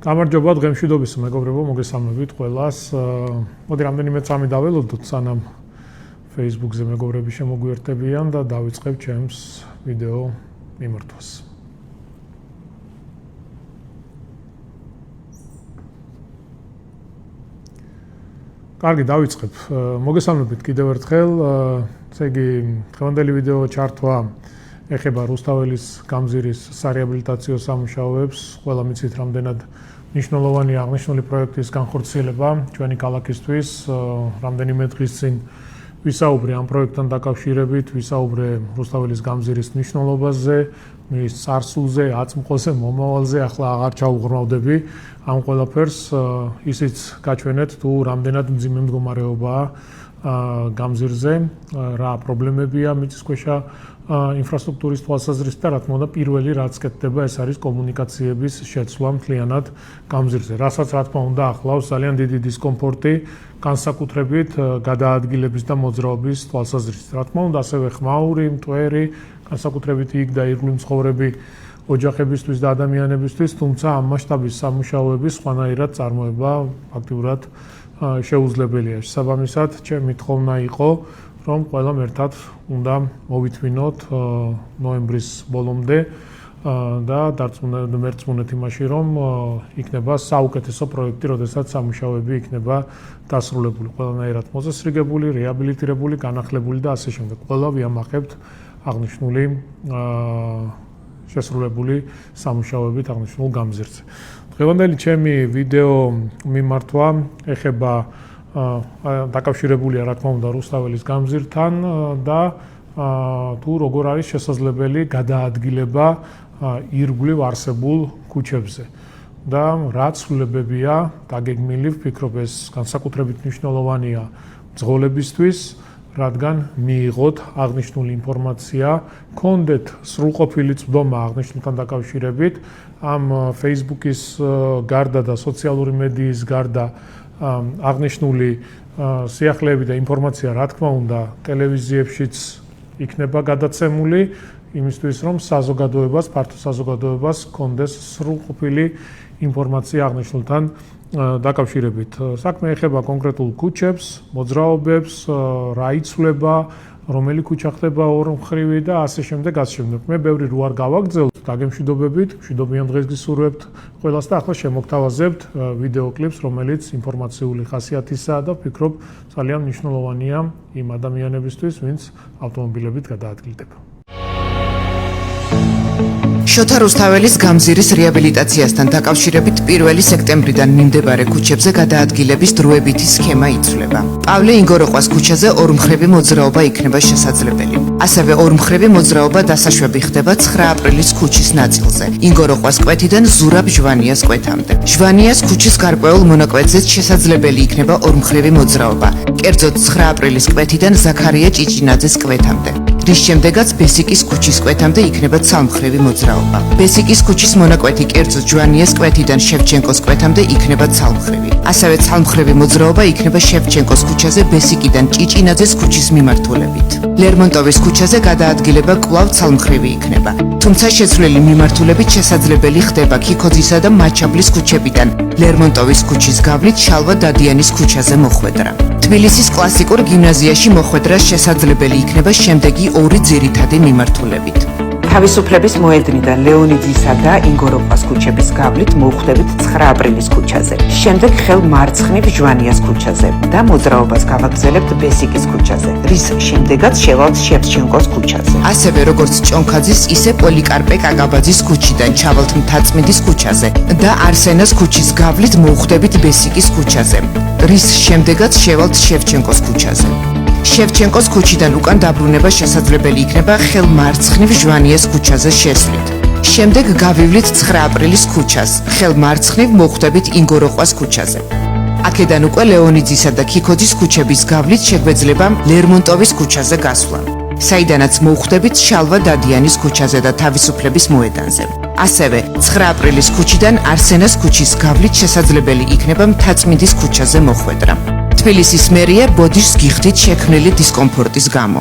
გამარჯობა დღემშვიდობის მეგობრებო, მოგესალმებით ყველას. მოდი რამდენიმე წამი დაველოდოთ, სანამ Facebook-ზე მეგობრები შემოგვიერთებიან და დავიწყებ ჩემს ვიდეო მიმართვას. კარგი, დავიწყებ. მოგესალმებით კიდევ ერთხელ. ესე იგი, დღევანდელი ვიდეო ჩართვა ეხება რუსთაველის გამზირის სარეაბილიტაციო სამუშაოებს. ყველა მიცით რამდენად მნიშვნელოვანი აღნიშნული პროექტის განხორციელება ჩვენი ქალაქისთვის. რამდენიმე დღის წინ ვისაუბრე ამ პროექტთან დაკავშირებით, ვისაუბრე რუსთაველის გამზირის მნიშვნელობაზე, მის წარსულზე, აწმყოზე, მომავალზე. ახლა აღარ ჩავუღრმავდები ამ ყველაფერს. ისიც გაჩვენეთ თუ რამდენად მძიმე მდგომარეობაა გამზირზე, რა პრობლემებია მიწისქვეშა ინფრასტრუქტურის თვალსაზრისით და რა თქმა უნდა პირველი რაც კეთდება ეს არის კომუნიკაციების შეცვლა მთლიანად გამზირზე. რასაც რა თქმა უნდა ახლავს ძალიან დიდი დისკომფორტი განსაკუთრებით გადაადგილების და მოძრაობის თვალსაზრისით. რა თქმა უნდა ასევე ხმაური, მტვერი, განსაკუთრებით იქ და ირგვლივ მცხოვრები ოჯახებისთვის და ადამიანებისთვის, თუმცა ამ მასშტაბის სამუშაოების სხვანაირად წარმოება ფაქტიურად შეუძლებელია. შესაბამისად, ჩემი თხოვნა იყო რომ ყველამ ერთად უნდა მოვითმინოთ ნოემბრის ბოლომდე და დარწმუნდეთ იმაში, რომ იქნება საუკეთესო პროექტი, როდესაც სამუშაოები იქნება დასრულებული, ყველანაირად მოწესრიგებული, რეაბილიტირებული, განახლებული და ასე შემდეგ. ყველა ვიამახებთ აღნიშნული შესრულებული სამუშაოებით აღნიშნულ გამზირზე. დღევანდელი ჩემი ვიდეო მიმართვა ეხება დაკავშირებულია რა თქმა უნდა რუსთაველის გამზირთან და თუ როგორ არის შესაძლებელი გადაადგილება ირგვლივ არსებულ ქუჩებზე და რა ცვლილებებია დაგეგმილი, ვფიქრობ ეს განსაკუთრებით მნიშვნელოვანია მძღოლებისთვის, რადგან მიიღოთ აღნიშნული ინფორმაცია, გქონდეთ სრულყოფილი წვდომა აღნიშნულთან დაკავშირებით, ამ Facebook-ის გარდა და სოციალური მედიის გარდა აღნიშნული სიახლეები და ინფორმაცია რა თქმა უნდა ტელევიზიებშიც იქნება გადაცემული იმისთვის რომ საზოგადოებას, ფართო საზოგადოებას გქონდეს სრულყოფილი ინფორმაცია აღნიშნულთან დაკავშირებით. საქმე ეხება კონკრეტულ ქუჩებს, მოძრაობებს, რა იცვლება, რომელი ქუჩა ხდება ორმხრივი და ასე შემდეგ, ასე შემდეგ. მე ბევრი რო არ გავაგრძელოთ, დაგემშვიდობებით, მშვიდობიან დღეს გისურვებთ ყველას და ახლა შემოგთავაზებთ ვიდეო კლიპს, რომელიც ინფორმაციული ხასიათისაა და ვფიქრობ ძალიან მნიშვნელოვანია იმ ადამიანებისთვის, ვინც ავტომობილებით გადაადგილდება. შოთა რუსთაველის გამზირის რეაბილიტაციასთან დაკავშირებით 1 სექტემბრიდან მიმდებარე ქუჩებზე გადაადგილების დროებითი სქემა იცვლება. პავლე ინგოროყვას ქუჩაზე ორმხრივი მოძრაობა იქნება შესაძლებელი. ასევე ორმხრივი მოძრაობა დასაშვები ხდება 9 აპრილის ქუჩის ნაწილზე. ინგოროყვას კვეთიდან ზურაბ ჟვანიას კვეთამდე. ჟვანიას ქუჩის გარკვეულ მონაკვეთზეც შესაძლებელი იქნება ორმხრივი მოძრაობა. კერძოდ 9 აპრილის კვეთიდან ზაქარია ჭიჭინაძეს კვეთამდე. რის შემდეგაც ბესიკის ქუჩის კვეთამდე იქნება ცალმხრივი მოძრაობა. ბესიკის ქუჩის მონაკვეთი კერძოდ ჟვანიას კვეთიდან შევჩენკოს კვეთამდე იქნება ცალმხრივი. ასევე ცალმხრივი მოძრაობა იქნება შევჩენკოს ქუჩაზე ბესიკიდან ჭიჭინაძეს ქუჩის მიმართულებით. ლერმონტოვის ქუჩაზე გადაადგილება კვლავ ცალმხრივი იქნება. თუმცა შეცვლილი მიმართულებით შესაძლებელი ხდება ქიქოძისა და მაჩაბლის ქუჩებიდან ლერმონტოვის ქუჩის გავლით შალვა დადიანის ქუჩაზე მოხვედრა. თბილისის კლასიკურ გიმნაზიაში მოხვედრა შესაძლებელი იქნება შემდეგი ორი ძირითადი მიმართულებით. თავისუფლების მოედნიდან ლეონიძისა და ინგოროყვას ქუჩების გავლით მოვხვდებით 9 აპრილის ქუჩაზე. შემდეგ ხელ მარცხნივ ჟვანიას ქუჩაზე და მოძრაობას გავაგრძელებთ ბესიკის ქუჩაზე, რის შემდეგაც შევალთ შევჩენკოს ქუჩაზე. ასევე როგორც ჭონქაძის, ისე პოლიკარპე კაკაბაძის ქუჩიდან ჩავალთ მთაწმინდის ქუჩაზე და არსენას ქუჩის გავლით მოვხვდებით ბესიკის ქუჩაზე, რის შემდეგაც შევალთ შევჩენკოს ქუჩაზე. შევჩენკოს ქუჩიდან უკან დაბრუნება შესაძლებელი იქნება ხელ მარცხნივ ჟვანიას ქუჩაზე შესვლით. შემდეგ გავივლით 9 აპრილის ქუჩას, ხელ მარცხნივ მოხვდებით ინგოროყვას ქუჩაზე. აქედან უკვე ლეონიძისა და ქიქოძის ქუჩების გავლით შეგვეძლება ლერმონტოვის ქუჩაზე გასვლა, საიდანაც მოხვდებით შალვა დადიანის ქუჩაზე და თავისუფლების მოედანზე. ასევე 9 აპრილის ქუჩიდან არსენას ქუჩის გავლით შესაძლებელი იქნება მთაწმინდის ქუჩაზე მოხვედრა. თბილისის მერია ბოდიშს გიხდით შექმნილი დისკომფორტის გამო.